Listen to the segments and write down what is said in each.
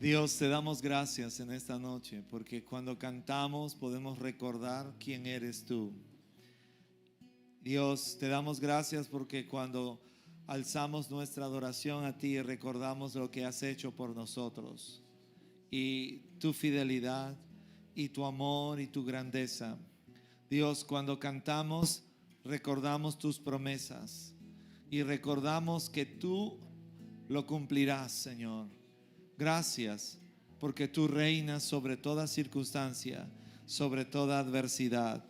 Dios, te damos gracias en esta noche, porque cuando cantamos podemos recordar quién eres tú. Dios, te damos gracias porque cuando alzamos nuestra adoración a ti, recordamos lo que has hecho por nosotros y tu fidelidad y tu amor y tu grandeza. Dios, cuando cantamos, recordamos tus promesas y recordamos que tú lo cumplirás, Señor. Gracias porque tú reinas sobre toda circunstancia, sobre toda adversidad.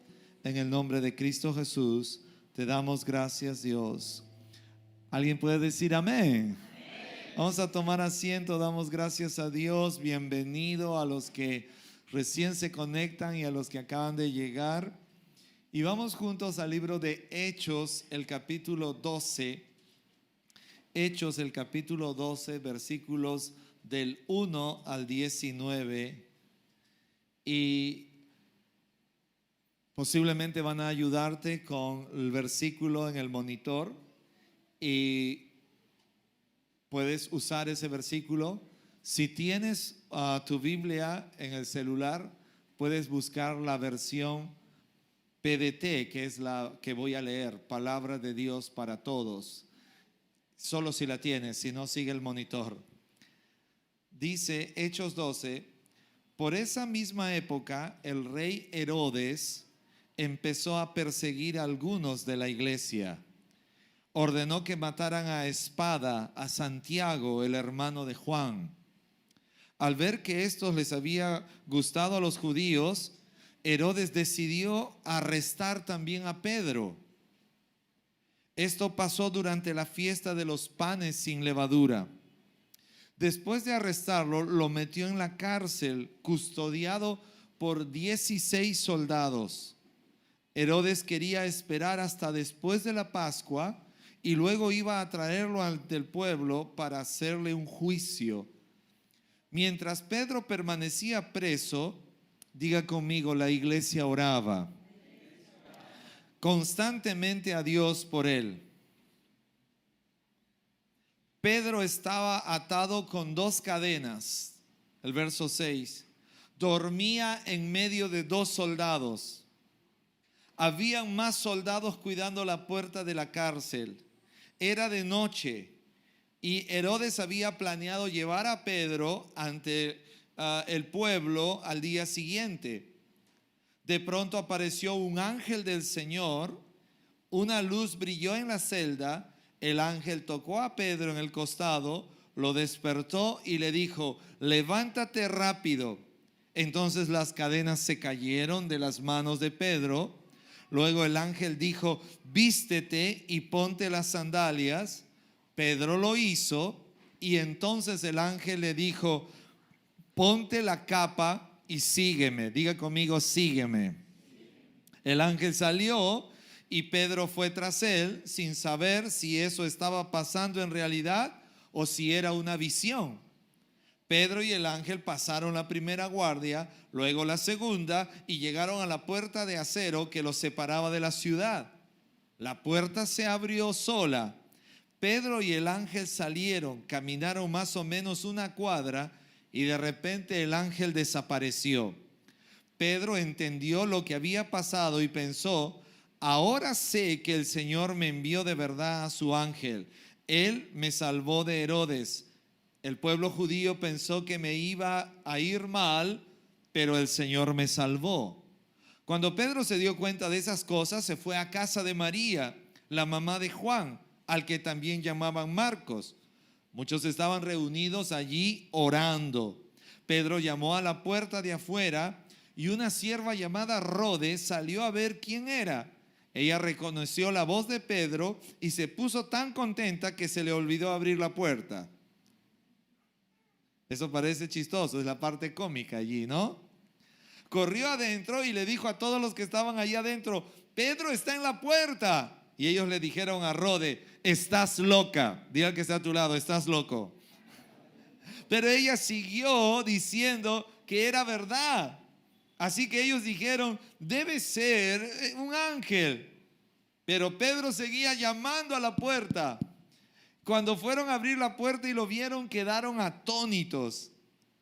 En el nombre de Cristo Jesús te damos gracias, Dios. ¿Alguien puede decir amén? Vamos a tomar asiento, damos gracias a Dios. Bienvenido a los que recién se conectan y a los que acaban de llegar. Y vamos juntos al libro de Hechos, el capítulo 12. Hechos, el capítulo 12, versículos del 1 al 19. Y posiblemente van a ayudarte con el versículo en el monitor. Y puedes usar ese versículo. Si tienes tu Biblia en el celular, puedes buscar la versión PDT, que es la que voy a leer, Palabra de Dios para Todos. Solo si la tienes, si no, sigue el monitor. Dice Hechos 12: por esa misma época el rey Herodes empezó a perseguir a algunos de la iglesia. Ordenó que mataran a espada a Santiago, el hermano de Juan. Al ver que esto les había gustado a los judíos, Herodes decidió arrestar también a Pedro. Esto pasó durante la fiesta de los panes sin levadura. Después de arrestarlo, lo metió en la cárcel, custodiado por 16 soldados. Herodes quería esperar hasta después de la Pascua y luego iba a traerlo ante el pueblo para hacerle un juicio. Mientras Pedro permanecía preso, diga conmigo, la iglesia oraba constantemente a Dios por él. Pedro estaba atado con 2 cadenas. El verso 6. Dormía en medio de 2 soldados. Habían más soldados cuidando la puerta de la cárcel. Era de noche y Herodes había planeado llevar a Pedro ante el pueblo al día siguiente. De pronto apareció un ángel del Señor, una luz brilló en la celda, el ángel tocó a Pedro en el costado, lo despertó y le dijo: levántate rápido. Entonces las cadenas se cayeron de las manos de Pedro. Luego el ángel dijo: vístete y ponte las sandalias. Pedro lo hizo y entonces el ángel le dijo: ponte la capa y sígueme. Diga conmigo, sígueme. El ángel salió y Pedro fue tras él sin saber si eso estaba pasando en realidad o si era una visión. Pedro y el ángel pasaron la primera guardia, luego la segunda y llegaron a la puerta de acero que los separaba de la ciudad. La puerta se abrió sola. Pedro y el ángel salieron, caminaron más o menos 1 cuadra y de repente el ángel desapareció. Pedro entendió lo que había pasado y pensó: ahora sé que el Señor me envió de verdad a su ángel. Él me salvó de Herodes. El pueblo judío pensó que me iba a ir mal, pero el Señor me salvó. Cuando Pedro se dio cuenta de esas cosas, se fue a casa de María, la mamá de Juan, al que también llamaban Marcos. Muchos estaban reunidos allí orando. Pedro llamó a la puerta de afuera y una sierva llamada Rode salió a ver quién era. Ella reconoció la voz de Pedro y se puso tan contenta que se le olvidó abrir la puerta. Eso parece chistoso, es la parte cómica allí, ¿no? Corrió adentro y le dijo a todos los que estaban allí adentro: Pedro está en la puerta. Y ellos le dijeron a Rode: estás loca. Diga al que está a tu lado: estás loco. Pero ella siguió diciendo que era verdad. Así que ellos dijeron: debe ser un ángel. Pero Pedro seguía llamando a la puerta. Cuando fueron a abrir la puerta y lo vieron, quedaron atónitos.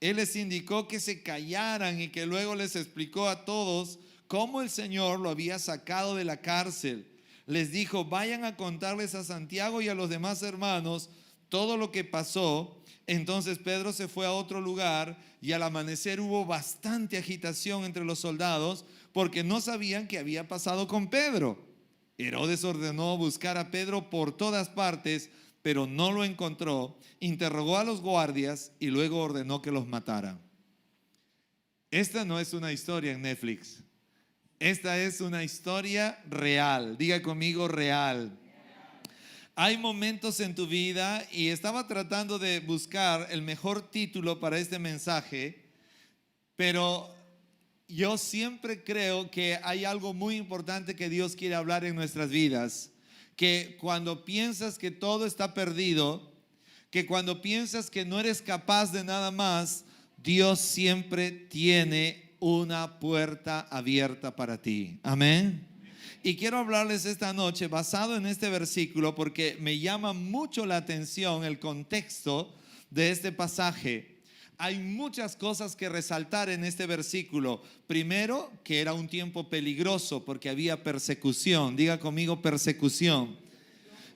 Él les indicó que se callaran y que luego les explicó a todos cómo el Señor lo había sacado de la cárcel. Les dijo, vayan a contarles a Santiago y a los demás hermanos todo lo que pasó. Entonces Pedro se fue a otro lugar y al amanecer hubo bastante agitación entre los soldados porque no sabían qué había pasado con Pedro. Herodes ordenó buscar a Pedro por todas partes, pero no lo encontró. Interrogó a los guardias y luego ordenó que los mataran. Esta no es una historia en Netflix. Esta es una historia real. Diga conmigo, real. Hay momentos en tu vida, y estaba tratando de buscar el mejor título para este mensaje, pero yo siempre creo que hay algo muy importante que Dios quiere hablar en nuestras vidas. Que cuando piensas que todo está perdido, que cuando piensas que no eres capaz de nada más, Dios siempre tiene una puerta abierta para ti. Amén. Y quiero hablarles esta noche basado en este versículo porque me llama mucho la atención el contexto de este pasaje. Hay muchas cosas que resaltar en este versículo. Primero, que era un tiempo peligroso porque había persecución. Diga conmigo, persecución.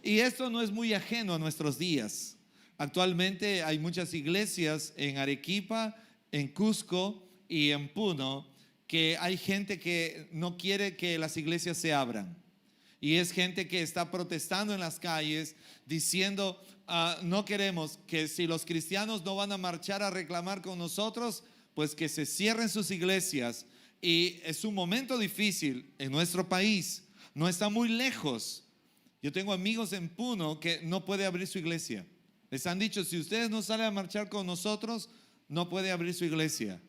Y esto no es muy ajeno a nuestros días. Actualmente hay muchas iglesias en Arequipa, en Cusco y en Puno, que hay gente que no quiere que las iglesias se abran. Y es gente que está protestando en las calles diciendo, no queremos que si los cristianos no van a marchar a reclamar con nosotros, pues que se cierren sus iglesias. Y es un momento difícil en nuestro país, no está muy lejos. Yo tengo amigos en Puno que no puede abrir su iglesia. Les han dicho, si ustedes no salen a marchar con nosotros, no puede abrir su iglesia.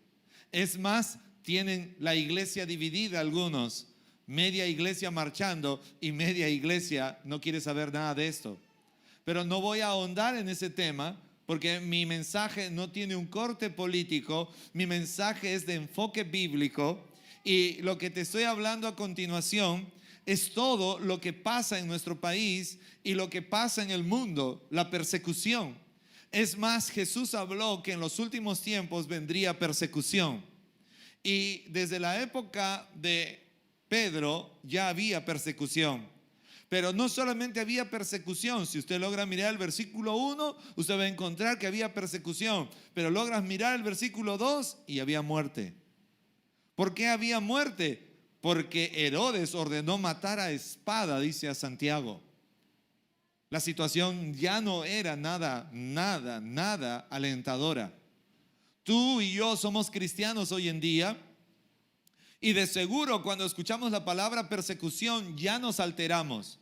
Es más, tienen la iglesia dividida algunos, media iglesia marchando y media iglesia no quiere saber nada de esto. Pero no voy a ahondar en ese tema porque mi mensaje no tiene un corte político, mi mensaje es de enfoque bíblico y lo que te estoy hablando a continuación es todo lo que pasa en nuestro país y lo que pasa en el mundo, la persecución. Es más, Jesús habló que en los últimos tiempos vendría persecución. Y desde la época de Pedro ya había persecución. Pero no solamente había persecución. Si usted logra mirar el versículo 1, usted va a encontrar que había persecución. Pero logras mirar el versículo 2 y había muerte. ¿Por qué había muerte? Porque Herodes ordenó matar a espada, dice a Santiago. La situación ya no era nada alentadora. Tú y yo somos cristianos hoy en día y de seguro cuando escuchamos la palabra persecución ya nos alteramos.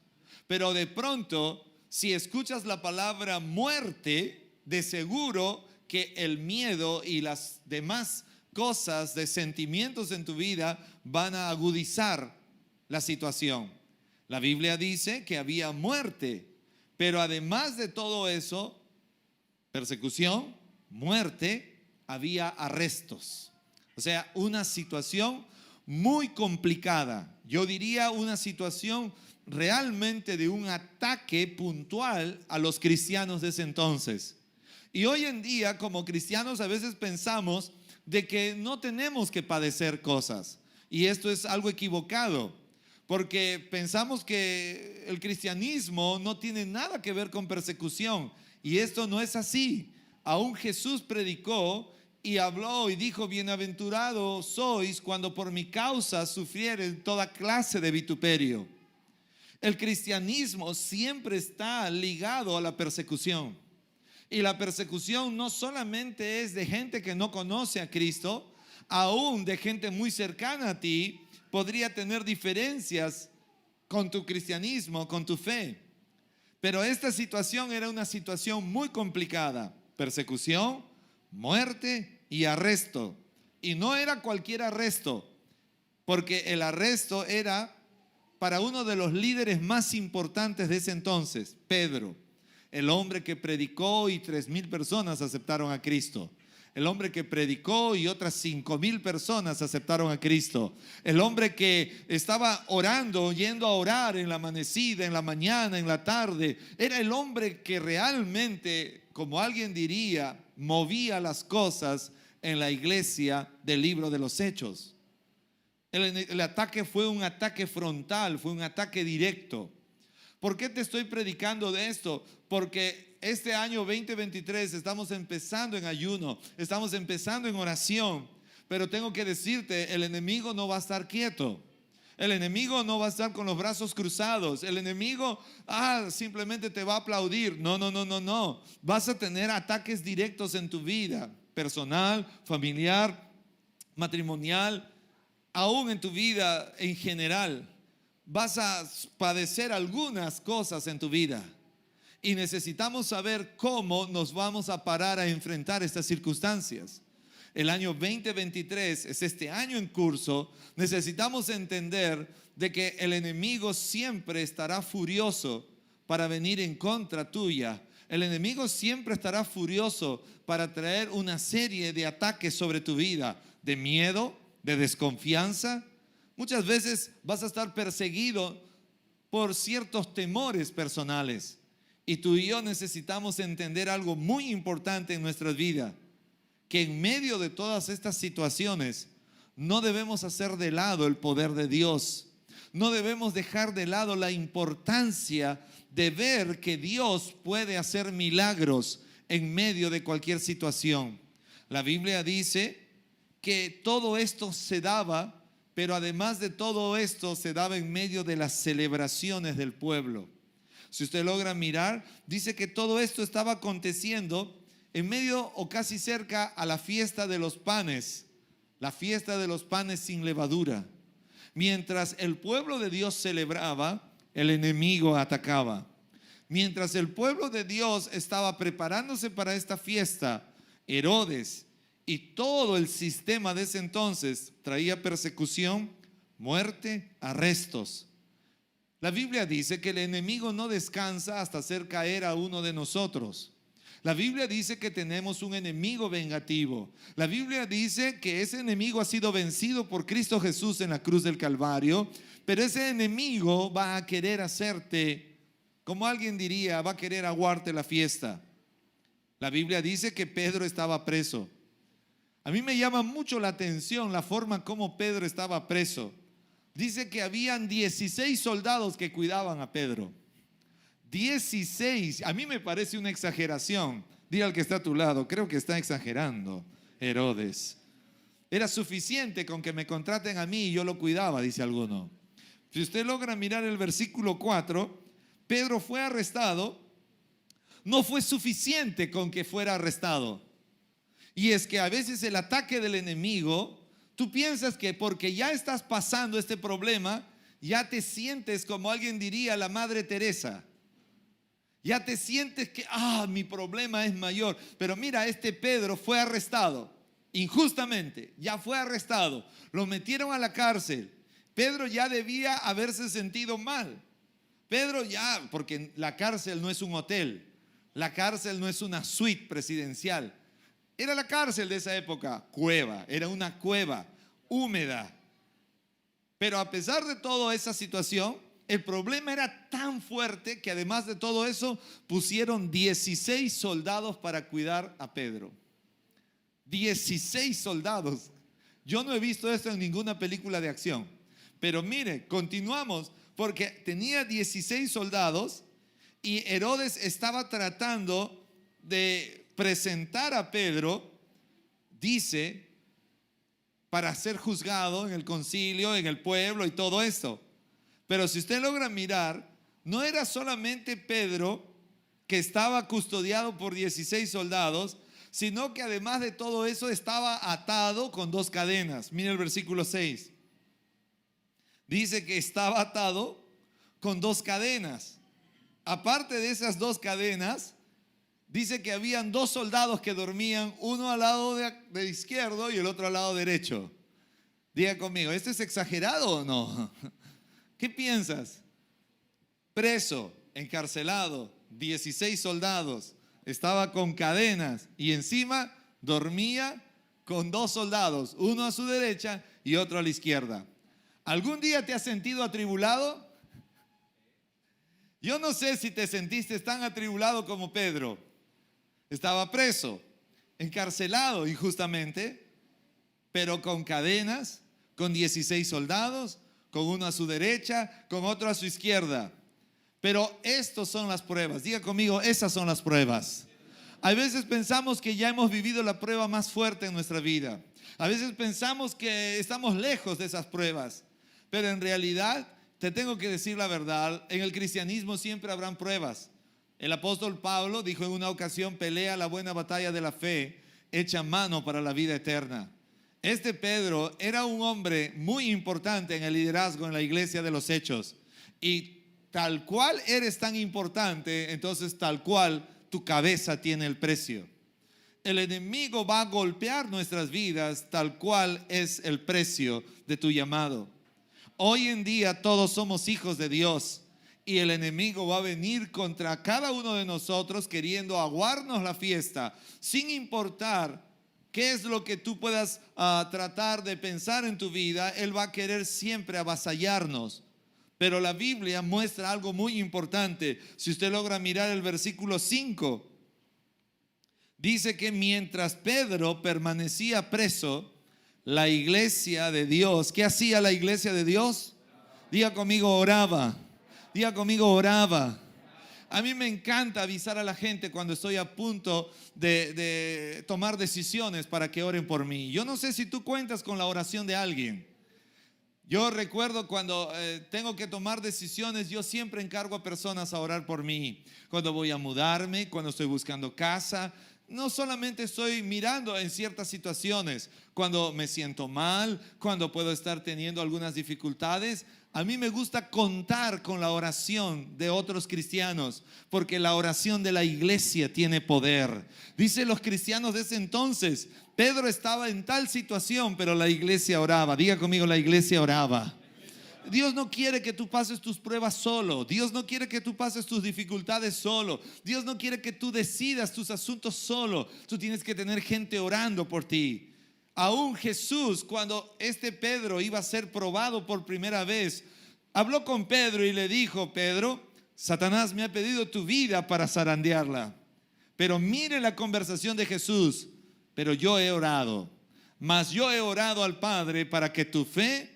Pero de pronto, si escuchas la palabra muerte, de seguro que el miedo y las demás cosas de sentimientos en tu vida van a agudizar la situación. La Biblia dice que había muerte, pero además de todo eso, persecución, muerte, había arrestos. O sea, una situación muy complicada. Yo diría una situación realmente de un ataque puntual a los cristianos de ese entonces. Y hoy en día, como cristianos, a veces pensamos de que no tenemos que padecer cosas. Y esto es algo equivocado, porque pensamos que el cristianismo no tiene nada que ver con persecución. Y esto no es así. Aún Jesús predicó y habló y dijo, bienaventurados sois cuando por mi causa sufrieren toda clase de vituperio. El cristianismo siempre está ligado a la persecución. Y la persecución no solamente es de gente que no conoce a Cristo, aún de gente muy cercana a ti, podría tener diferencias con tu cristianismo, con tu fe. Pero esta situación era una situación muy complicada. Persecución, muerte y arresto. Y no era cualquier arresto, porque el arresto era para uno de los líderes más importantes de ese entonces, Pedro, el hombre que predicó y 3,000 personas aceptaron a Cristo. El hombre que predicó y otras 5,000 personas aceptaron a Cristo. El hombre que estaba orando, yendo a orar en la amanecida, en la mañana, en la tarde. Era el hombre que realmente, como alguien diría, movía las cosas en la iglesia del libro de los Hechos. El ataque fue un ataque frontal, fue un ataque directo. ¿Por qué te estoy predicando de esto? Porque este año 2023 estamos empezando en ayuno, estamos empezando en oración, pero tengo que decirte, el enemigo no va a estar quieto. El enemigo no va a estar con los brazos cruzados. El enemigo simplemente te va a aplaudir. No. Vas a tener ataques directos en tu vida, personal, familiar, matrimonial, aún en tu vida en general. Vas a padecer algunas cosas en tu vida. Y necesitamos saber cómo nos vamos a parar a enfrentar estas circunstancias. El año 2023 es este año en curso. Necesitamos entender de que el enemigo siempre estará furioso para venir en contra tuya. El enemigo siempre estará furioso para traer una serie de ataques sobre tu vida, de miedo, de desconfianza. Muchas veces vas a estar perseguido por ciertos temores personales. Y tú y yo necesitamos entender algo muy importante en nuestras vidas. Que en medio de todas estas situaciones no debemos hacer de lado el poder de Dios. No debemos dejar de lado la importancia de ver que Dios puede hacer milagros en medio de cualquier situación. La Biblia dice que todo esto se daba, pero además de todo esto se daba en medio de las celebraciones del pueblo. Si usted logra mirar, dice que todo esto estaba aconteciendo en medio o casi cerca a la fiesta de los panes, la fiesta de los panes sin levadura. Mientras el pueblo de Dios celebraba, el enemigo atacaba. Mientras el pueblo de Dios estaba preparándose para esta fiesta, Herodes y todo el sistema de ese entonces traía persecución, muerte, arrestos. La Biblia dice que el enemigo no descansa hasta hacer caer a uno de nosotros. La Biblia dice que tenemos un enemigo vengativo. La Biblia dice que ese enemigo ha sido vencido por Cristo Jesús en la cruz del Calvario, pero ese enemigo va a querer hacerte, como alguien diría, va a querer aguarte la fiesta. La Biblia dice que Pedro estaba preso. A mí me llama mucho la atención la forma como Pedro estaba preso. Dice que habían 16 soldados que cuidaban a Pedro. 16, a mí me parece una exageración. Dile al que está a tu lado, creo que está exagerando, Herodes. Era suficiente con que me contraten a mí y yo lo cuidaba, dice alguno. Si usted logra mirar el versículo 4, Pedro fue arrestado. No fue suficiente con que fuera arrestado. Y es que a veces el ataque del enemigo, tú piensas que porque ya estás pasando este problema, ya te sientes como alguien diría la Madre Teresa. Ya te sientes que, mi problema es mayor. Pero mira, este Pedro fue arrestado, injustamente, ya fue arrestado. Lo metieron a la cárcel. Pedro ya debía haberse sentido mal. Pedro ya, porque la cárcel no es un hotel. La cárcel no es una suite presidencial. Era la cárcel de esa época, cueva. Era una cueva húmeda. Pero a pesar de toda esa situación, el problema era tan fuerte que además de todo eso pusieron 16 soldados para cuidar a Pedro. 16 soldados. Yo no he visto esto en ninguna película de acción. Pero mire, continuamos porque tenía 16 soldados y Herodes estaba tratando de presentar a Pedro, dice, para ser juzgado en el concilio, en el pueblo y todo esto. Pero si usted logra mirar, no era solamente Pedro que estaba custodiado por 16 soldados, sino que además de todo eso estaba atado con 2 cadenas. Mira el versículo 6. Dice que estaba atado con 2 cadenas. Aparte de esas 2 cadenas, dice que habían 2 soldados que dormían, uno al lado de izquierdo y el otro al lado derecho. Diga conmigo, ¿esto es exagerado o no? ¿Qué piensas? Preso, encarcelado, 16 soldados, estaba con cadenas y encima dormía con 2 soldados, uno a su derecha y otro a la izquierda. ¿Algún día te has sentido atribulado? Yo no sé si te sentiste tan atribulado como Pedro. Estaba preso, encarcelado injustamente, pero con cadenas, con 16 soldados, con uno a su derecha, con otro a su izquierda. Pero estas son las pruebas. Diga conmigo, esas son las pruebas. A veces pensamos que ya hemos vivido la prueba más fuerte en nuestra vida. A veces pensamos que estamos lejos de esas pruebas. Pero en realidad, te tengo que decir la verdad, en el cristianismo siempre habrán pruebas. El apóstol Pablo dijo en una ocasión: pelea la buena batalla de la fe, echa mano para la vida eterna. Este Pedro era un hombre muy importante en el liderazgo en la iglesia de los Hechos. Y tal cual eres tan importante, entonces tal cual tu cabeza tiene el precio. El enemigo va a golpear nuestras vidas tal cual es el precio de tu llamado. Hoy en día todos somos hijos de Dios y el enemigo va a venir contra cada uno de nosotros queriendo aguarnos la fiesta, sin importar qué es lo que tú puedas tratar de pensar en tu vida. Él va a querer siempre avasallarnos. Pero la Biblia muestra algo muy importante. Si usted logra mirar el versículo 5, dice que mientras Pedro permanecía preso, la iglesia de Dios, ¿qué hacía la iglesia de Dios? Diga conmigo, oraba. Diga conmigo, oraba. A mí me encanta avisar a la gente cuando estoy a punto de tomar decisiones para que oren por mí. Yo no sé si tú cuentas con la oración de alguien. Yo recuerdo cuando tengo que tomar decisiones, yo siempre encargo a personas a orar por mí. Cuando voy a mudarme, cuando estoy buscando casa, no solamente estoy mirando en ciertas situaciones, cuando me siento mal, cuando puedo estar teniendo algunas dificultades. A mí me gusta contar con la oración de otros cristianos, porque la oración de la iglesia tiene poder. Dicen los cristianos de ese entonces: Pedro estaba en tal situación, pero la iglesia oraba. Diga conmigo, la iglesia oraba. Dios no quiere que tú pases tus pruebas solo. Dios no quiere que tú pases tus dificultades solo. Dios no quiere que tú decidas tus asuntos solo. Tú tienes que tener gente orando por ti. Aún Jesús, cuando este Pedro iba a ser probado por primera vez, habló con Pedro y le dijo: Pedro, Satanás me ha pedido tu vida para zarandearla. Pero mire la conversación de Jesús: pero yo he orado, mas yo he orado al Padre para que tu fe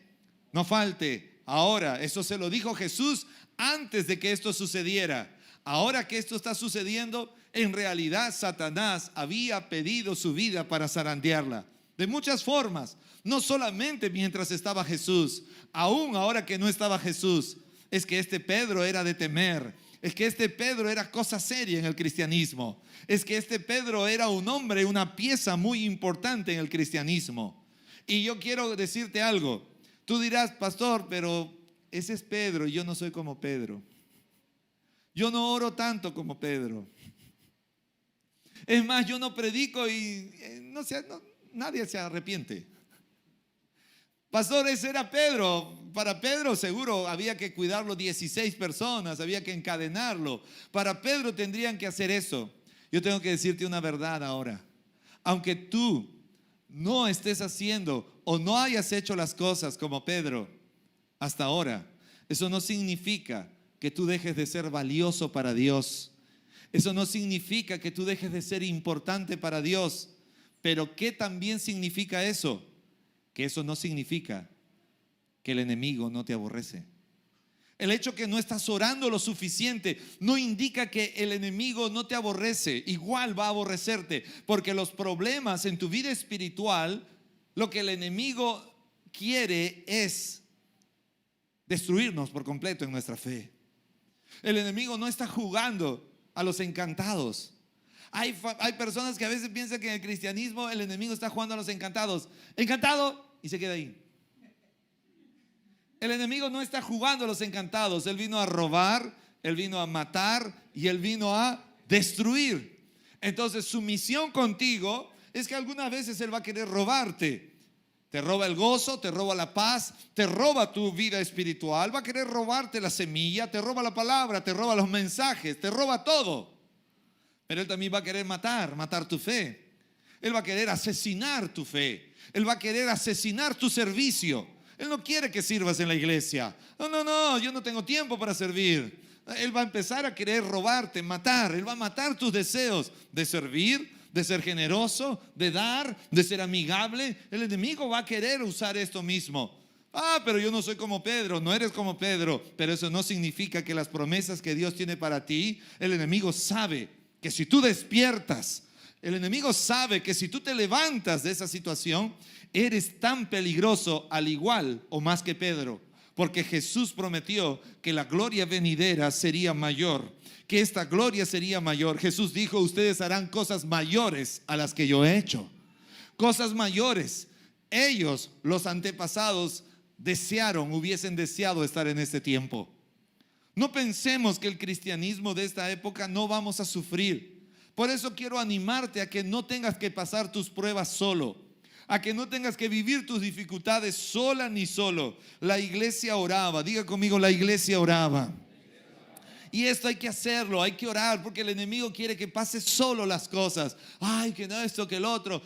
no falte. Ahora, eso se lo dijo Jesús antes de que esto sucediera. Ahora que esto está sucediendo, en realidad Satanás había pedido su vida para zarandearla. De muchas formas, no solamente mientras estaba Jesús, aún ahora que no estaba Jesús. Es que este Pedro era de temer. Es que este Pedro era cosa seria en el cristianismo. Es que este Pedro era un hombre, una pieza muy importante en el cristianismo. Y yo quiero decirte algo. Tú dirás: pastor, pero ese es Pedro y yo no soy como Pedro. Yo no oro tanto como Pedro. Es más, yo no predico y nadie se arrepiente. Pastor, ese era Pedro. Para Pedro seguro había que cuidarlo 16 personas, había que encadenarlo. Para Pedro tendrían que hacer eso. Yo tengo que decirte una verdad ahora. Aunque tú no estés haciendo o no hayas hecho las cosas como Pedro hasta ahora, eso no significa que tú dejes de ser valioso para Dios. Eso no significa que tú dejes de ser importante para Dios. Pero ¿qué también significa eso? Que eso no significa que el enemigo no te aborrece. El hecho que no estás orando lo suficiente no indica que el enemigo no te aborrece. Igual va a aborrecerte, porque los problemas en tu vida espiritual, lo que el enemigo quiere es destruirnos por completo en nuestra fe. El enemigo no está jugando a los encantados. Hay personas que a veces piensan que en el cristianismo el enemigo está jugando a los encantados. Encantado, y se queda ahí. El enemigo no está jugando a los encantados. Él vino a robar, él vino a matar y él vino a destruir. Entonces su misión contigo es que algunas veces él va a querer robarte. Te roba el gozo, te roba la paz, te roba tu vida espiritual. Va a querer robarte la semilla, te roba la palabra, te roba los mensajes, te roba todo. Pero él también va a querer matar tu fe. Él va a querer asesinar tu fe. Él va a querer asesinar tu servicio. Él no quiere que sirvas en la iglesia. No, yo no tengo tiempo para servir. Él va a empezar a querer robarte, matar. Él va a matar tus deseos de servir, de ser generoso, de dar, de ser amigable. El enemigo va a querer usar esto mismo. Pero yo no soy como Pedro. No eres como Pedro, pero eso no significa que las promesas que Dios tiene para ti, el enemigo sabe que si tú despiertas, el enemigo sabe que si tú te levantas de esa situación, eres tan peligroso al igual o más que Pedro, porque Jesús prometió que la gloria venidera sería mayor, que esta gloria sería mayor. Jesús dijo: ustedes harán cosas mayores a las que yo he hecho. Cosas mayores. Ellos, los antepasados, hubiesen deseado estar en este tiempo. No pensemos que el cristianismo de esta época no vamos a sufrir. Por eso quiero animarte a que no tengas que pasar tus pruebas solo, a que no tengas que vivir tus dificultades sola ni solo. La iglesia oraba. Diga conmigo: la iglesia oraba. Y esto hay que hacerlo, hay que orar, porque el enemigo quiere que pase solo las cosas. Ay, que no esto, que el otro.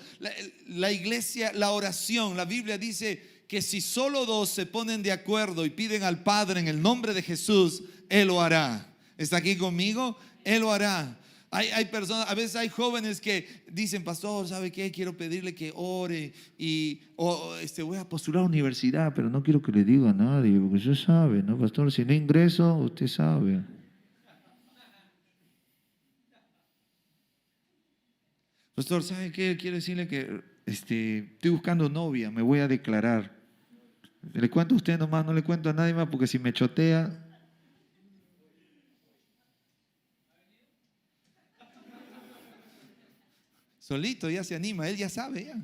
La iglesia, la oración, la Biblia dice que si solo dos se ponen de acuerdo y piden al Padre en el nombre de Jesús, Él lo hará. ¿Está aquí conmigo? Él lo hará. Hay personas, a veces hay jóvenes que dicen: pastor, ¿sabe qué? Quiero pedirle que ore y voy a postular a la universidad, pero no quiero que le diga a nadie, porque usted sabe, ¿no, pastor? Si no ingreso, usted sabe. Pastor, ¿sabe qué? Quiero decirle que estoy buscando novia, me voy a declarar. Le cuento a usted nomás, no le cuento a nadie más, porque si me chotea. Solito ya se anima, él ya sabe ya.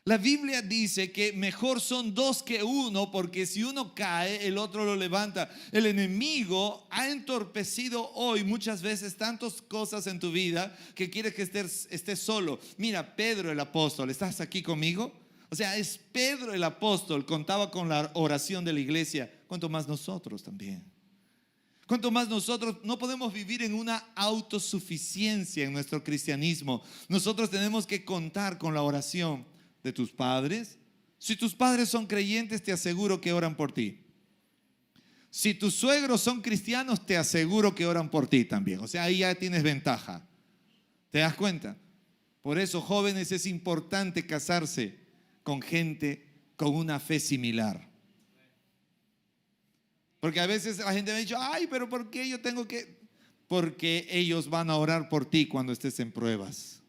La Biblia dice que mejor son dos que uno, porque si uno cae, el otro lo levanta. El enemigo ha entorpecido hoy muchas veces tantas cosas en tu vida que quiere que estés solo. Mira, Pedro el apóstol, ¿estás aquí conmigo? O sea, es Pedro el apóstol, contaba con la oración de la iglesia. ¿Cuánto más nosotros también? ¿Cuánto más nosotros? No podemos vivir en una autosuficiencia en nuestro cristianismo. Nosotros tenemos que contar con la oración de tus padres. Si tus padres son creyentes, te aseguro que oran por ti. Si tus suegros son cristianos, te aseguro que oran por ti también. O sea, ahí ya tienes ventaja. ¿Te das cuenta? Por eso, jóvenes, es importante casarse con gente con una fe similar. Porque a veces la gente me ha dicho: ay, pero ¿por qué yo tengo que? Porque ellos van a orar por ti cuando estés en pruebas.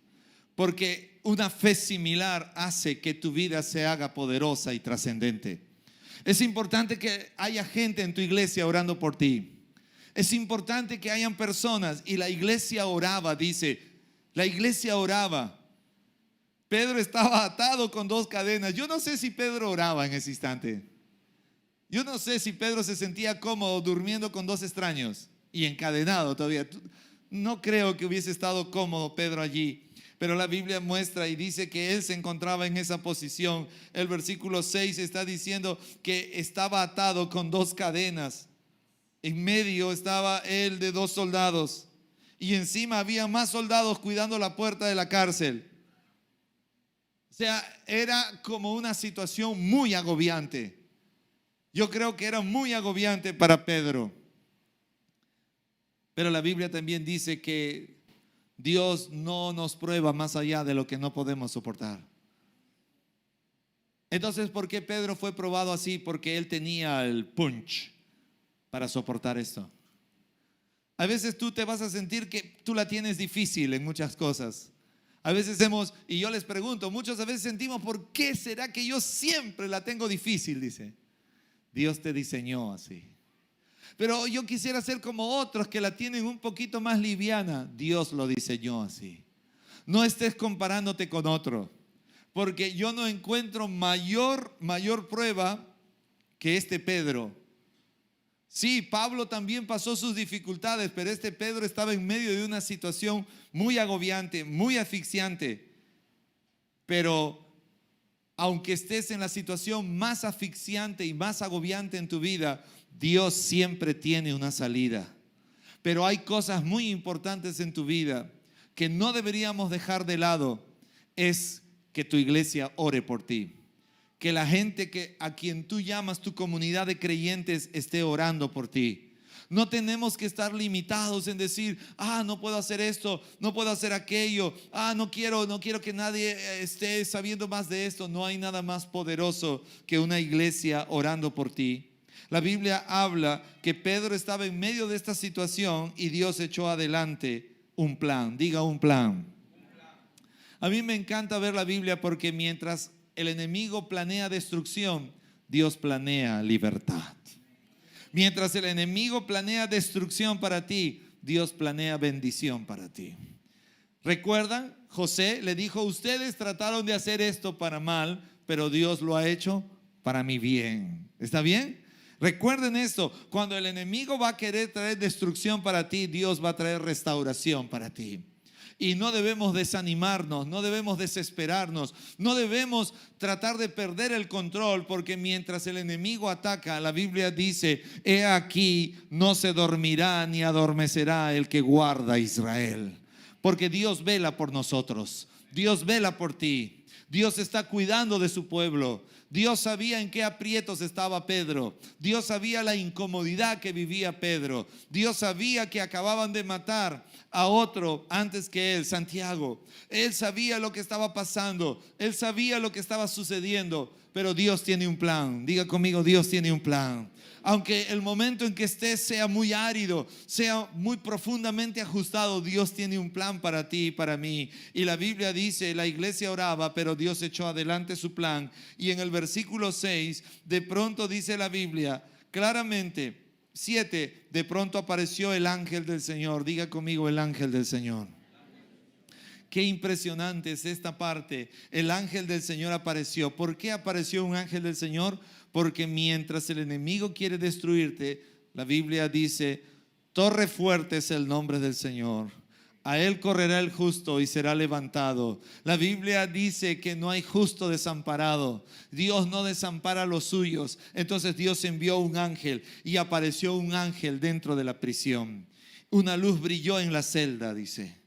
Porque una fe similar hace que tu vida se haga poderosa y trascendente. Es importante que haya gente en tu iglesia orando por ti. Es importante que hayan personas. Y la iglesia oraba, dice. La iglesia oraba. Pedro estaba atado con 2 cadenas. Yo no sé si Pedro oraba en ese instante. Yo no sé si Pedro se sentía cómodo durmiendo con 2 extraños y encadenado todavía. No creo que hubiese estado cómodo Pedro allí. Pero la Biblia muestra y dice que él se encontraba en esa posición. El versículo 6 está diciendo que estaba atado con 2 cadenas. En medio estaba él de 2 soldados. Y encima había más soldados cuidando la puerta de la cárcel. O sea, era como una situación muy agobiante. Yo creo que era muy agobiante para Pedro. Pero la Biblia también dice que Dios no nos prueba más allá de lo que no podemos soportar. Entonces, ¿por qué Pedro fue probado así? Porque él tenía el punch para soportar esto. A veces tú te vas a sentir que tú la tienes difícil en muchas cosas. A veces y yo les pregunto, muchas veces sentimos: ¿por qué será que yo siempre la tengo difícil? Dice. Dios te diseñó así. Pero yo quisiera ser como otros que la tienen un poquito más liviana. Dios lo diseñó así. No estés comparándote con otro, porque yo no encuentro mayor prueba que este Pedro. Sí, Pablo también pasó sus dificultades, pero este Pedro estaba en medio de una situación muy agobiante, muy asfixiante. Pero aunque estés en la situación más asfixiante y más agobiante en tu vida, Dios siempre tiene una salida. Pero hay cosas muy importantes en tu vida que no deberíamos dejar de lado. Es que tu iglesia ore por ti. Que la gente a quien tú llamas tu comunidad de creyentes esté orando por ti. No tenemos que estar limitados en decir, no puedo hacer esto, no puedo hacer aquello, no quiero que nadie esté sabiendo más de esto. No hay nada más poderoso que una iglesia orando por ti. La Biblia habla que Pedro estaba en medio de esta situación y Dios echó adelante un plan. Diga un plan. A mí me encanta ver la Biblia porque mientras el enemigo planea destrucción, Dios planea libertad. Mientras el enemigo planea destrucción para ti, Dios planea bendición para ti. ¿Recuerdan? José le dijo, ustedes trataron de hacer esto para mal, pero Dios lo ha hecho para mi bien. ¿Está bien? Recuerden esto, cuando el enemigo va a querer traer destrucción para ti, Dios va a traer restauración para ti. Y no debemos desanimarnos, no debemos desesperarnos, no debemos tratar de perder el control, porque mientras el enemigo ataca, la Biblia dice, he aquí, no se dormirá ni adormecerá el que guarda a Israel. Porque Dios vela por nosotros, Dios vela por ti, Dios está cuidando de su pueblo. Dios sabía en qué aprietos estaba Pedro. Dios sabía la incomodidad que vivía Pedro. Dios sabía que acababan de matar a otro antes que él, Santiago. Él sabía lo que estaba pasando. Él sabía lo que estaba sucediendo. Pero Dios tiene un plan. Diga conmigo, Dios tiene un plan. Aunque el momento en que estés sea muy árido, sea muy profundamente ajustado, Dios tiene un plan para ti y para mí. Y la Biblia dice, la iglesia oraba, pero Dios echó adelante su plan. Y en el versículo 6, de pronto dice la Biblia, claramente, 7, de pronto apareció el ángel del Señor. Diga conmigo, el ángel del Señor. Qué impresionante es esta parte. El ángel del Señor apareció. ¿Por qué apareció un ángel del Señor? Porque mientras el enemigo quiere destruirte, la Biblia dice, torre fuerte es el nombre del Señor. A él correrá el justo y será levantado. La Biblia dice que no hay justo desamparado. Dios no desampara a los suyos. Entonces Dios envió un ángel y apareció un ángel dentro de la prisión. Una luz brilló en la celda, dice.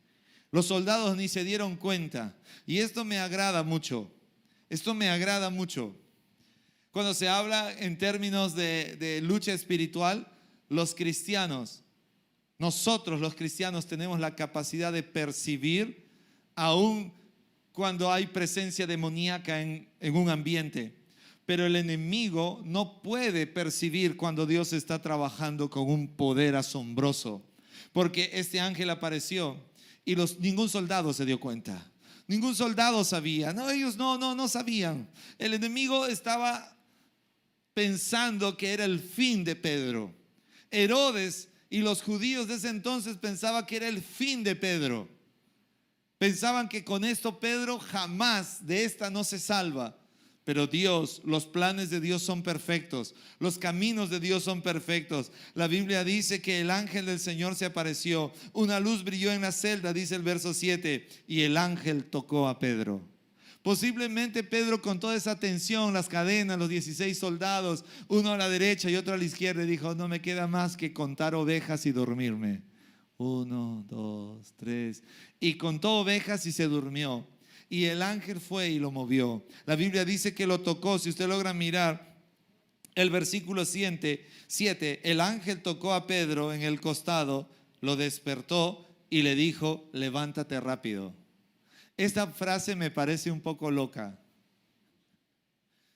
Los soldados ni se dieron cuenta. Y esto me agrada mucho. Esto me agrada mucho. Cuando se habla en términos de lucha espiritual, los cristianos, nosotros los cristianos tenemos la capacidad de percibir aún cuando hay presencia demoníaca en un ambiente. Pero el enemigo no puede percibir cuando Dios está trabajando con un poder asombroso. Porque este ángel apareció y ningún soldado se dio cuenta. Ningún soldado sabía. No, ellos no sabían. El enemigo estaba pensando que era el fin de Pedro. Herodes y los judíos de ese entonces pensaban que era el fin de Pedro. Pensaban que con esto Pedro jamás de esta no se salva. Pero Dios, los planes de Dios son perfectos. Los caminos de Dios son perfectos. La Biblia dice que el ángel del Señor se apareció. Una luz brilló en la celda, dice el verso 7, y el ángel tocó a Pedro. Posiblemente Pedro, con toda esa tensión, las cadenas, los 16 soldados, uno a la derecha y otro a la izquierda, dijo, no me queda más que contar ovejas y dormirme. 1, 2, 3. Y contó ovejas y se durmió. Y el ángel fue y lo movió. La Biblia dice que lo tocó. Si usted logra mirar el versículo 7, el ángel tocó a Pedro en el costado, lo despertó y le dijo, levántate rápido. Esta frase me parece un poco loca.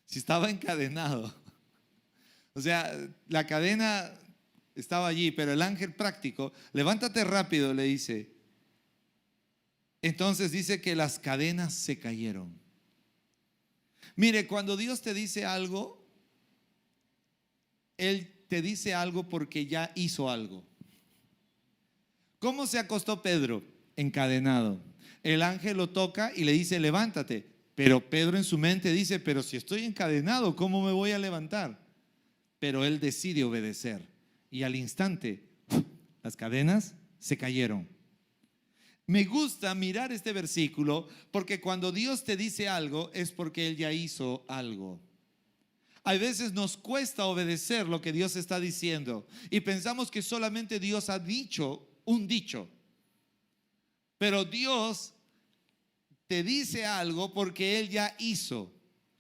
Si estaba encadenado, o sea, la cadena estaba allí, pero el ángel práctico, levántate rápido, le dice. Entonces dice que las cadenas se cayeron. Mire, cuando Dios te dice algo, Él te dice algo porque ya hizo algo. ¿Cómo se acostó Pedro? Encadenado. El ángel lo toca y le dice, levántate. Pero Pedro en su mente dice, pero si estoy encadenado, ¿cómo me voy a levantar? Pero él decide obedecer. Y al instante, las cadenas se cayeron. Me gusta mirar este versículo porque cuando Dios te dice algo es porque Él ya hizo algo. A veces nos cuesta obedecer lo que Dios está diciendo y pensamos que solamente Dios ha dicho un dicho. Pero Dios te dice algo porque Él ya hizo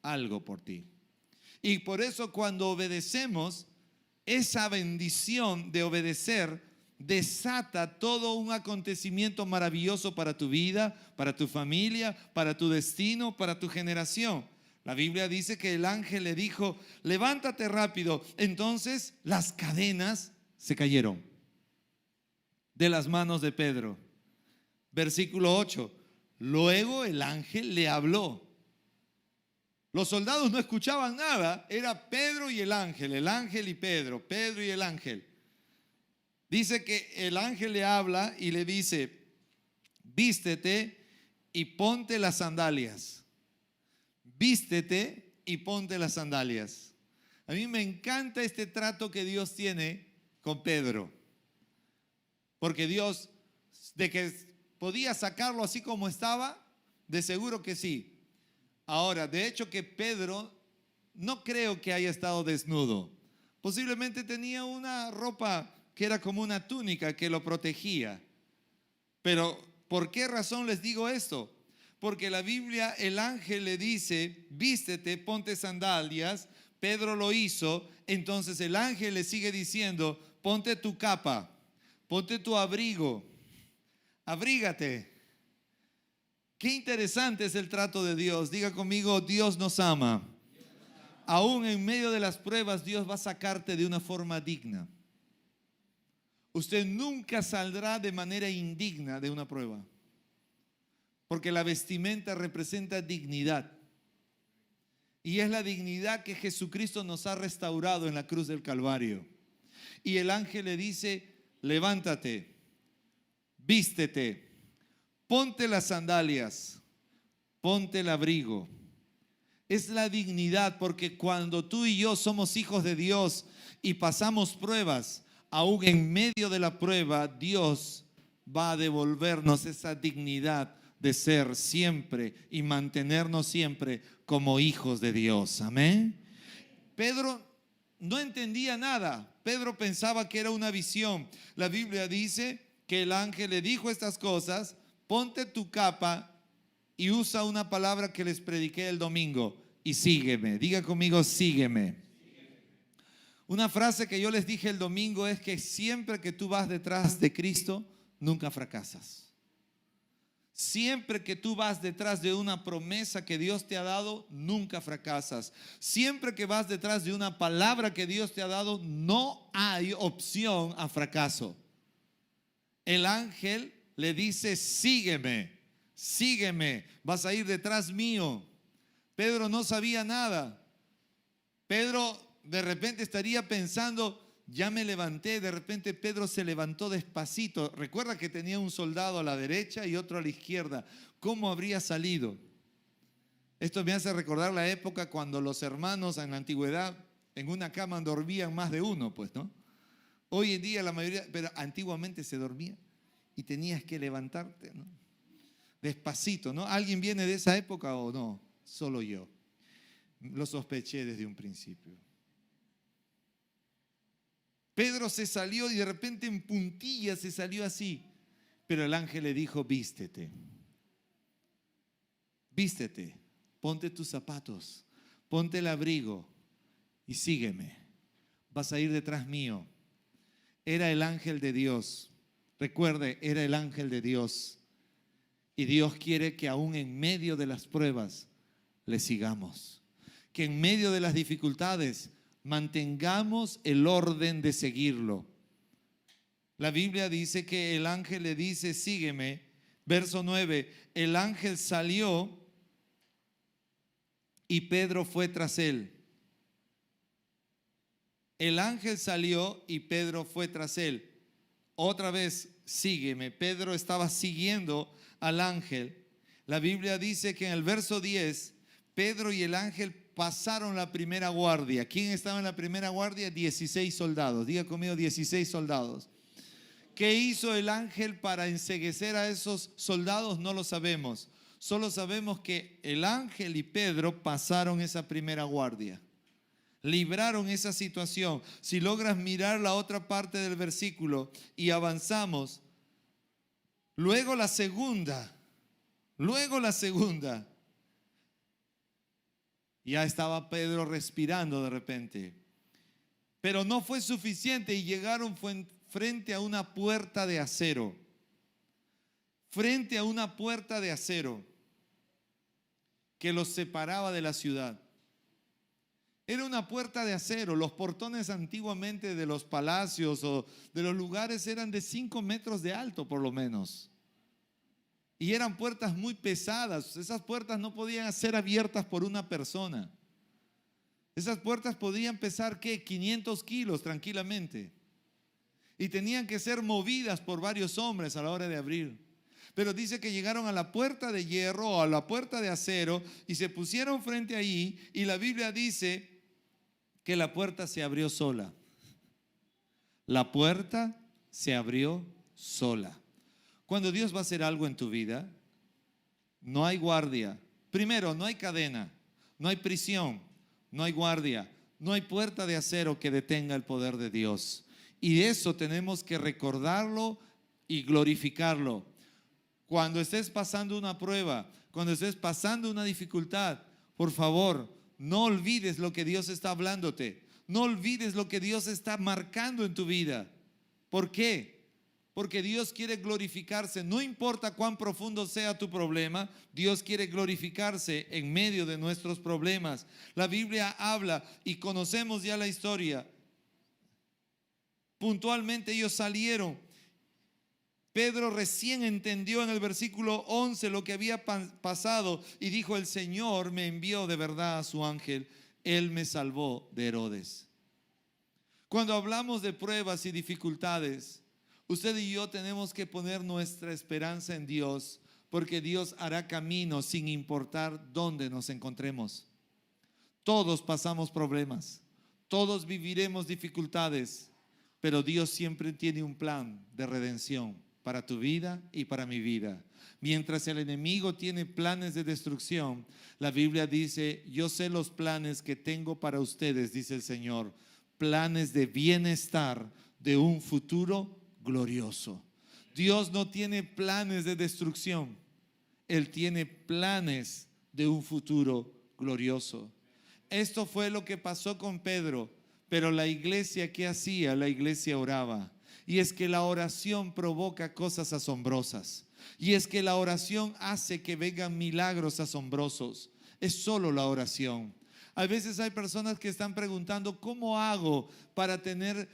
algo por ti. Y por eso cuando obedecemos, esa bendición de obedecer desata todo un acontecimiento maravilloso para tu vida, para tu familia, para tu destino, para tu generación. La Biblia dice que el ángel le dijo, levántate rápido. Entonces las cadenas se cayeron de las manos de Pedro. Versículo 8. Luego el ángel le habló. Los soldados no escuchaban nada, era Pedro y el ángel y Pedro, Pedro y el ángel. Dice que el ángel le habla y le dice, vístete y ponte las sandalias. Vístete y ponte las sandalias. A mí me encanta este trato que Dios tiene con Pedro. Porque Dios, de que podía sacarlo así como estaba, de seguro que sí. Ahora, de hecho que Pedro no creo que haya estado desnudo. Posiblemente tenía una ropa que era como una túnica que lo protegía. Pero, ¿por qué razón les digo esto? Porque la Biblia, el ángel le dice, vístete, ponte sandalias. Pedro lo hizo. Entonces el ángel le sigue diciendo, ponte tu capa, ponte tu abrigo, abrígate. Qué interesante es el trato de Dios. Diga conmigo, Dios nos ama. Aún en medio de las pruebas, Dios va a sacarte de una forma digna. Usted nunca saldrá de manera indigna de una prueba. Porque la vestimenta representa dignidad. Y es la dignidad que Jesucristo nos ha restaurado en la cruz del Calvario. Y el ángel le dice, levántate, vístete, ponte las sandalias, ponte el abrigo. Es la dignidad, porque cuando tú y yo somos hijos de Dios y pasamos pruebas, aún en medio de la prueba, Dios va a devolvernos esa dignidad de ser siempre y mantenernos siempre como hijos de Dios. Amén. Pedro no entendía nada. Pedro pensaba que era una visión. La Biblia dice que el ángel le dijo estas cosas, ponte tu capa y usa una palabra que les prediqué el domingo, y sígueme. Diga conmigo, sígueme. Una frase que yo les dije el domingo es que siempre que tú vas detrás de Cristo, nunca fracasas. Siempre que tú vas detrás de una promesa que Dios te ha dado, nunca fracasas. Siempre que vas detrás de una palabra que Dios te ha dado, no hay opción a fracaso. El ángel le dice, sígueme, sígueme, vas a ir detrás mío. Pedro no sabía nada. Pedro de repente estaría pensando, ya me levanté. De repente Pedro se levantó despacito. Recuerda que tenía un soldado a la derecha y otro a la izquierda. ¿Cómo habría salido? Esto me hace recordar la época cuando los hermanos en la antigüedad en una cama dormían más de uno, pues, ¿no? Hoy en día la mayoría, pero antiguamente se dormía y tenías que levantarte, ¿no? Despacito, ¿no? ¿Alguien viene de esa época o no? Solo yo. Lo sospeché desde un principio. Pedro se salió y de repente en puntillas se salió así. Pero el ángel le dijo, vístete. Vístete, ponte tus zapatos, ponte el abrigo y sígueme. Vas a ir detrás mío. Era el ángel de Dios. Recuerde, era el ángel de Dios. Y Dios quiere que aún en medio de las pruebas le sigamos. Que en medio de las dificultades mantengamos el orden de seguirlo. La Biblia dice que el ángel le dice, sígueme. Verso 9, el ángel salió y Pedro fue tras él. El ángel salió y Pedro fue tras él. Otra vez, sígueme. Pedro estaba siguiendo al ángel. La Biblia dice que en el verso 10, Pedro y el ángel pasaron la primera guardia. ¿Quién estaba en la primera guardia? 16 soldados. Diga conmigo, 16 soldados. ¿Qué hizo el ángel para enceguecer a esos soldados? No lo sabemos. Solo sabemos que el ángel y Pedro pasaron esa primera guardia. Libraron esa situación. Si logras mirar la otra parte del versículo y avanzamos, luego la segunda, ya estaba Pedro respirando de repente. Pero no fue suficiente y llegaron frente a una puerta de acero. Frente a una puerta de acero que los separaba de la ciudad. Era una puerta de acero. Los portones antiguamente de los palacios o de los lugares eran de 5 metros de alto por lo menos. Y eran puertas muy pesadas. Esas puertas no podían ser abiertas por una persona. Esas puertas podían pesar, ¿qué? 500 kilos tranquilamente. Y tenían que ser movidas por varios hombres a la hora de abrir. Pero dice que llegaron a la puerta de hierro o a la puerta de acero y se pusieron frente ahí, y la Biblia dice que la puerta se abrió sola. La puerta se abrió sola. Cuando Dios va a hacer algo en tu vida, no hay guardia. Primero, no hay cadena, no hay prisión, no hay guardia, no hay puerta de acero que detenga el poder de Dios. Y eso tenemos que recordarlo y glorificarlo. Cuando estés pasando una prueba, cuando estés pasando una dificultad, por favor, no olvides lo que Dios está hablándote. No olvides lo que Dios está marcando en tu vida. ¿Por qué? Porque Dios quiere glorificarse. No importa cuán profundo sea tu problema, Dios quiere glorificarse en medio de nuestros problemas. La Biblia habla y conocemos ya la historia. Puntualmente ellos salieron. Pedro recién entendió en el versículo 11 lo que había pasado y dijo: el Señor me envió de verdad a su ángel, Él me salvó de Herodes. Cuando hablamos de pruebas y dificultades, usted y yo tenemos que poner nuestra esperanza en Dios, porque Dios hará camino sin importar dónde nos encontremos. Todos pasamos problemas, todos viviremos dificultades, pero Dios siempre tiene un plan de redención para tu vida y para mi vida. Mientras el enemigo tiene planes de destrucción, la Biblia dice: yo sé los planes que tengo para ustedes, dice el Señor, planes de bienestar, de un futuro glorioso. Dios no tiene planes de destrucción, Él tiene planes de un futuro glorioso. Esto fue lo que pasó con Pedro, pero la iglesia, ¿qué hacía? La iglesia oraba. Y es que la oración provoca cosas asombrosas. Y es que la oración hace que vengan milagros asombrosos. Es solo la oración. A veces hay personas que están preguntando: ¿cómo hago para tener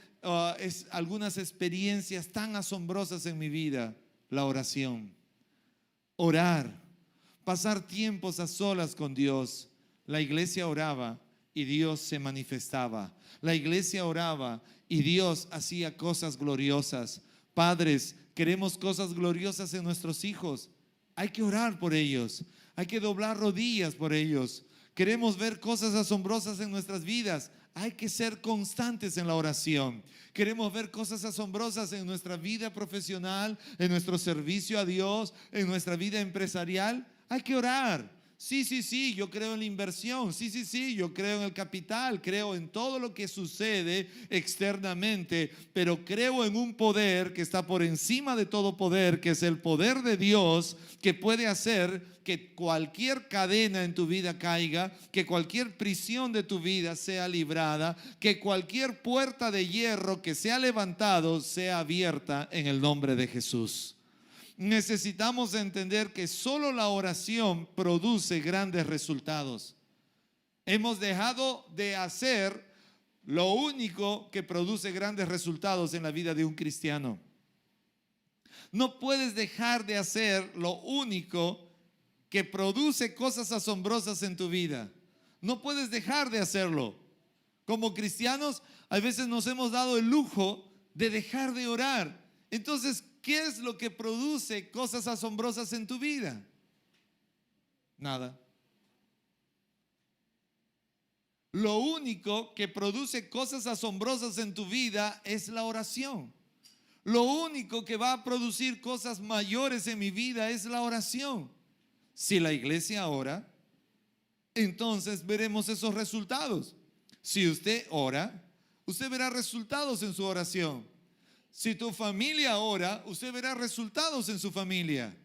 algunas experiencias tan asombrosas en mi vida? La oración. Orar. Pasar tiempos a solas con Dios. La iglesia oraba y Dios se manifestaba. La iglesia oraba y Dios hacía cosas gloriosas. Padres, queremos cosas gloriosas en nuestros hijos. Hay que orar por ellos. Hay que doblar rodillas por ellos. Queremos ver cosas asombrosas en nuestras vidas. Hay que ser constantes en la oración. Queremos ver cosas asombrosas en nuestra vida profesional, en nuestro servicio a Dios, en nuestra vida empresarial. Hay que orar. Sí, yo creo en la inversión. Sí, yo creo en el capital. Creo en todo lo que sucede externamente. Pero creo en un poder que está por encima de todo poder, que es el poder de Dios, que puede hacer que cualquier cadena en tu vida caiga, que cualquier prisión de tu vida sea librada, que cualquier puerta de hierro que se ha levantado sea abierta en el nombre de Jesús. Necesitamos entender que solo la oración produce grandes resultados. Hemos dejado de hacer lo único que produce grandes resultados en la vida de un cristiano. No puedes dejar de hacer lo único que produce cosas asombrosas en tu vida. No puedes dejar de hacerlo. Como cristianos, a veces nos hemos dado el lujo de dejar de orar. Entonces, ¿qué es lo que produce cosas asombrosas en tu vida? Nada. Lo único que produce cosas asombrosas en tu vida es la oración. Lo único que va a producir cosas mayores en mi vida es la oración. Si la iglesia ora, entonces veremos esos resultados. Si usted ora, usted verá resultados en su oración. Si tu familia ora, usted verá resultados en su familia.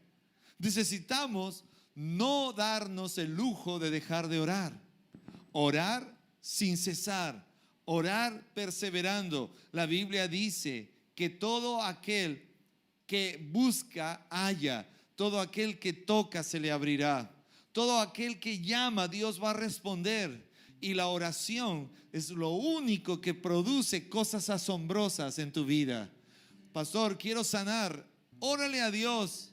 Necesitamos no darnos el lujo de dejar de orar. Orar sin cesar. orar perseverando. La Biblia dice que todo aquel que busca, halla. Todo aquel que toca, se le abrirá. Todo aquel que llama, Dios va a responder. Y la oración es lo único que produce cosas asombrosas en tu vida. Pastor, quiero sanar. Órale a Dios.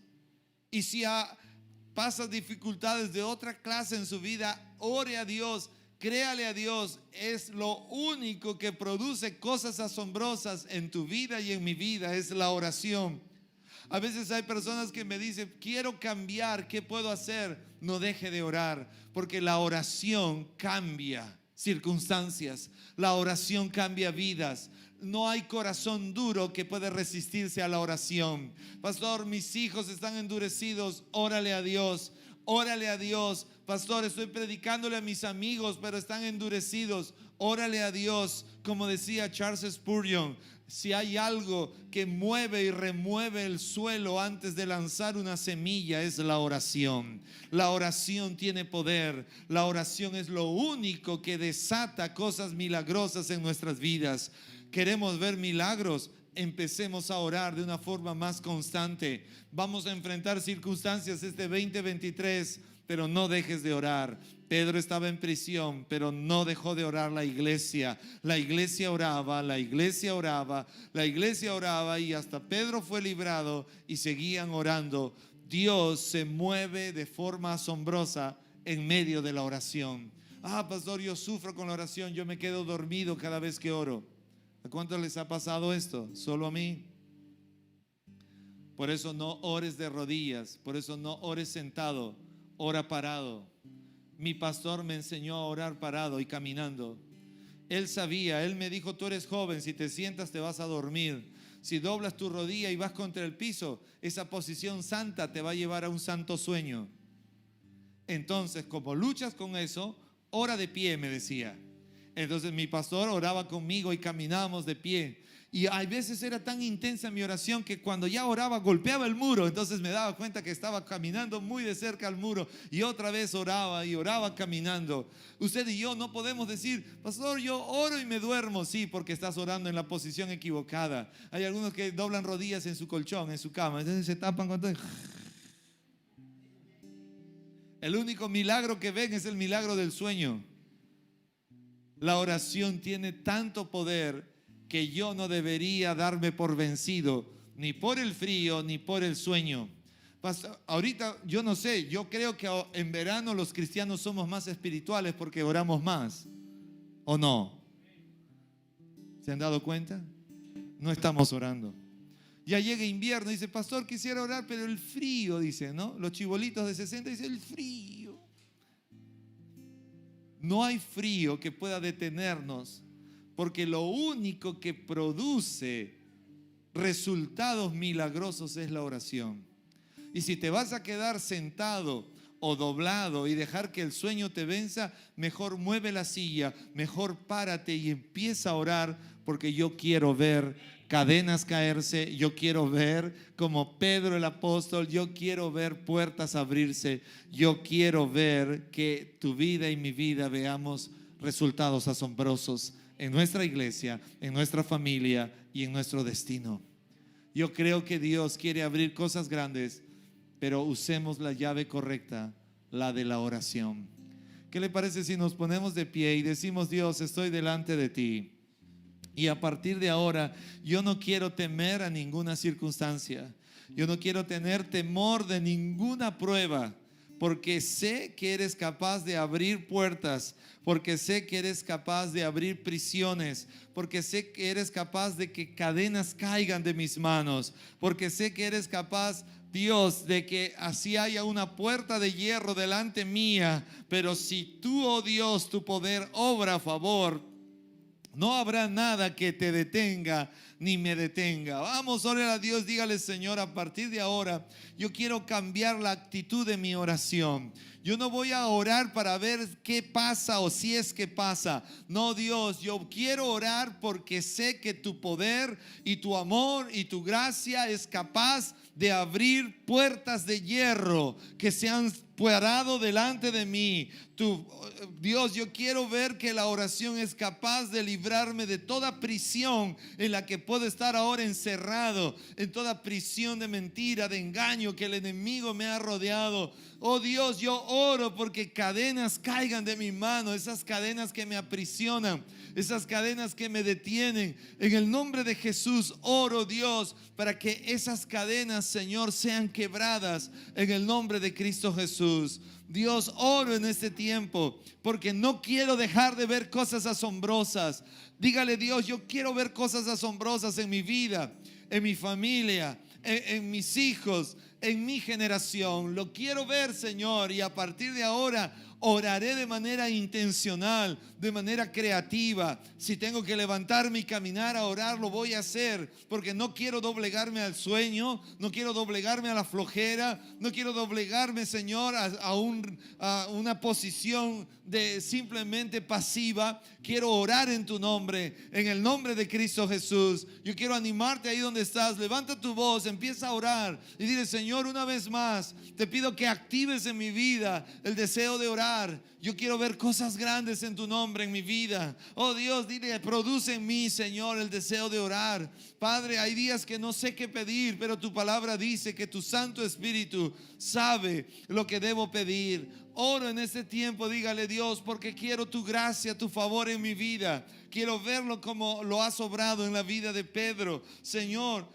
Y si pasas dificultades de otra clase en su vida, ore a Dios. Créale a Dios. Es lo único que produce cosas asombrosas en tu vida y en mi vida. Es la oración. A veces hay personas que me dicen, quiero cambiar, ¿qué puedo hacer? No deje de orar, porque la oración cambia circunstancias. La oración cambia vidas. No hay corazón duro que pueda resistirse a la oración. Pastor, mis hijos están endurecidos. Órale a Dios. Órale a Dios. Pastor, estoy predicándole a mis amigos, pero están endurecidos. Órale a Dios. Como decía Charles Spurgeon, si hay algo que mueve y remueve el suelo antes de lanzar una semilla, es la oración. La oración tiene poder. La oración es lo único que desata cosas milagrosas en nuestras vidas. Queremos ver milagros. Empecemos a orar de una forma más constante. Vamos a enfrentar circunstancias este 2023, pero no dejes de orar. Pedro estaba en prisión, pero no dejó de orar la iglesia. La iglesia oraba, la iglesia oraba, la iglesia oraba, y hasta Pedro fue librado y seguían orando. Dios se mueve de forma asombrosa en medio de la oración. Pastor, yo sufro con la oración, yo me quedo dormido cada vez que oro. ¿A cuántos les ha pasado esto? ¿Solo a mí? Por eso no ores de rodillas, por eso no ores sentado, ora parado. Mi pastor me enseñó a orar parado y caminando. Él sabía, él me dijo, tú eres joven, si te sientas te vas a dormir. Si doblas tu rodilla y vas contra el piso, esa posición santa te va a llevar a un santo sueño. Entonces, como luchas con eso, ora de pie, me decía. Entonces mi pastor oraba conmigo y caminábamos de pie. Y a veces era tan intensa mi oración que cuando ya oraba golpeaba el muro. Entonces me daba cuenta que estaba caminando muy de cerca al muro. Y otra vez oraba y oraba caminando. Usted y yo no podemos decir, pastor, yo oro y me duermo. Sí, porque estás orando en la posición equivocada. Hay algunos que doblan rodillas en su colchón, en su cama. Entonces se tapan con todo. El único milagro que ven es el milagro del sueño. La oración tiene tanto poder que yo no debería darme por vencido, ni por el frío, ni por el sueño. Ahorita yo no sé, yo creo que en verano los cristianos somos más espirituales porque oramos más, ¿o no? ¿Se han dado cuenta? No estamos orando. Ya llega invierno, dice, pastor, quisiera orar, pero el frío, dice, ¿no? Los chibolitos de 60 dicen, el frío. No hay frío que pueda detenernos, porque lo único que produce resultados milagrosos es la oración. Y si te vas a quedar sentado o doblado y dejar que el sueño te venza, mejor mueve la silla, mejor párate y empieza a orar, porque yo quiero ver cadenas caerse, yo quiero ver como Pedro el apóstol, yo quiero ver puertas abrirse, yo quiero ver que tu vida y mi vida veamos resultados asombrosos en nuestra iglesia, en nuestra familia y en nuestro destino. Yo creo que Dios quiere abrir cosas grandes, pero usemos la llave correcta, la de la oración. ¿Qué le parece si nos ponemos de pie y decimos, Dios, estoy delante de ti? Y a partir de ahora, yo no quiero temer a ninguna circunstancia. Yo no quiero tener temor de ninguna prueba, porque sé que eres capaz de abrir puertas, porque sé que eres capaz de abrir prisiones, porque sé que eres capaz de que cadenas caigan de mis manos, porque sé que eres capaz, Dios, de que así haya una puerta de hierro delante mía, pero si tú, oh Dios, tu poder obra a favor, no habrá nada que te detenga ni me detenga. Vamos, ore a Dios, dígale, Señor, a partir de ahora yo quiero cambiar la actitud de mi oración. Yo no voy a orar para ver qué pasa o si es que pasa. No, Dios, yo quiero orar porque sé que tu poder y tu amor y tu gracia es capaz de abrir puertas de hierro que se han parado delante de mí. Dios, yo quiero ver que la oración es capaz de librarme de toda prisión en la que puedo estar ahora encerrado, en toda prisión de mentira, de engaño que el enemigo me ha rodeado. Oh Dios, yo oro porque cadenas caigan de mi mano, esas cadenas que me aprisionan, esas cadenas que me detienen. En el nombre de Jesús oro, Dios, para que esas cadenas, Señor, sean quebradas en el nombre de Cristo Jesús. Dios, oro en este tiempo porque no quiero dejar de ver cosas asombrosas. Dígale, Dios, yo quiero ver cosas asombrosas en mi vida, en mi familia, en mis hijos, en mi generación. Lo quiero ver, Señor, y a partir de ahora oraré de manera intencional, de manera creativa. Si tengo que levantarme y caminar a orar, lo voy a hacer, porque no quiero doblegarme al sueño, no quiero doblegarme a la flojera, no quiero doblegarme, Señor, a una posición de simplemente pasiva. Quiero orar en tu nombre, en el nombre de Cristo Jesús. Yo quiero animarte ahí donde estás. Levanta tu voz, empieza a orar y dile, Señor, una vez más, te pido que actives en mi vida el deseo de orar. Yo quiero ver cosas grandes en tu nombre en mi vida. Oh Dios, dile, produce en mí, Señor, el deseo de orar. Padre, hay días que no sé qué pedir, pero tu palabra dice que tu Santo Espíritu sabe lo que debo pedir. Oro en este tiempo, dígale, Dios, porque quiero tu gracia, tu favor en mi vida. Quiero verlo como lo has obrado en la vida de Pedro. Señor,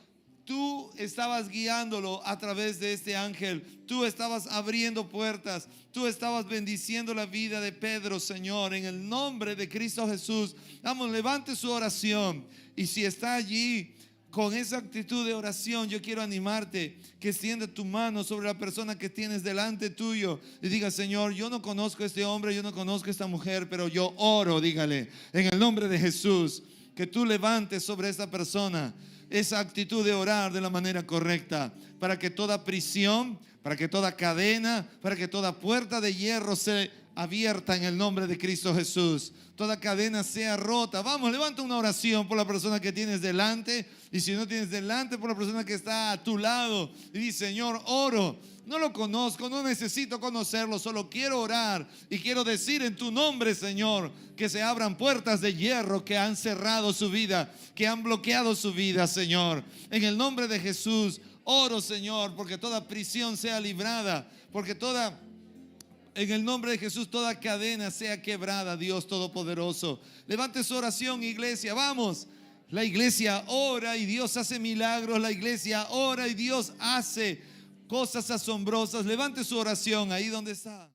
tú estabas guiándolo a través de este ángel. Tú estabas abriendo puertas. Tú estabas bendiciendo la vida de Pedro, Señor. En el nombre de Cristo Jesús, vamos, levante su oración. Y si está allí con esa actitud de oración, yo quiero animarte que extienda tu mano sobre la persona que tienes delante tuyo y diga, Señor, yo no conozco a este hombre, yo no conozco a esta mujer, pero yo oro, dígale, en el nombre de Jesús, que tú levantes sobre esta persona esa actitud de orar de la manera correcta, para que toda prisión, para que toda cadena, para que toda puerta de hierro sea abierta en el nombre de Cristo Jesús. Toda cadena sea rota. Vamos, levanta una oración por la persona que tienes delante, y si no tienes delante, por la persona que está a tu lado, y dice, Señor, oro. No lo conozco, no necesito conocerlo, solo quiero orar y quiero decir en tu nombre, Señor, que se abran puertas de hierro que han cerrado su vida, que han bloqueado su vida, Señor. En el nombre de Jesús, oro, Señor, porque toda prisión sea librada, porque en el nombre de Jesús, toda cadena sea quebrada, Dios Todopoderoso. Levante su oración, iglesia, vamos. La iglesia ora y Dios hace milagros, la iglesia ora y Dios hace cosas asombrosas. Levante su oración ahí donde está.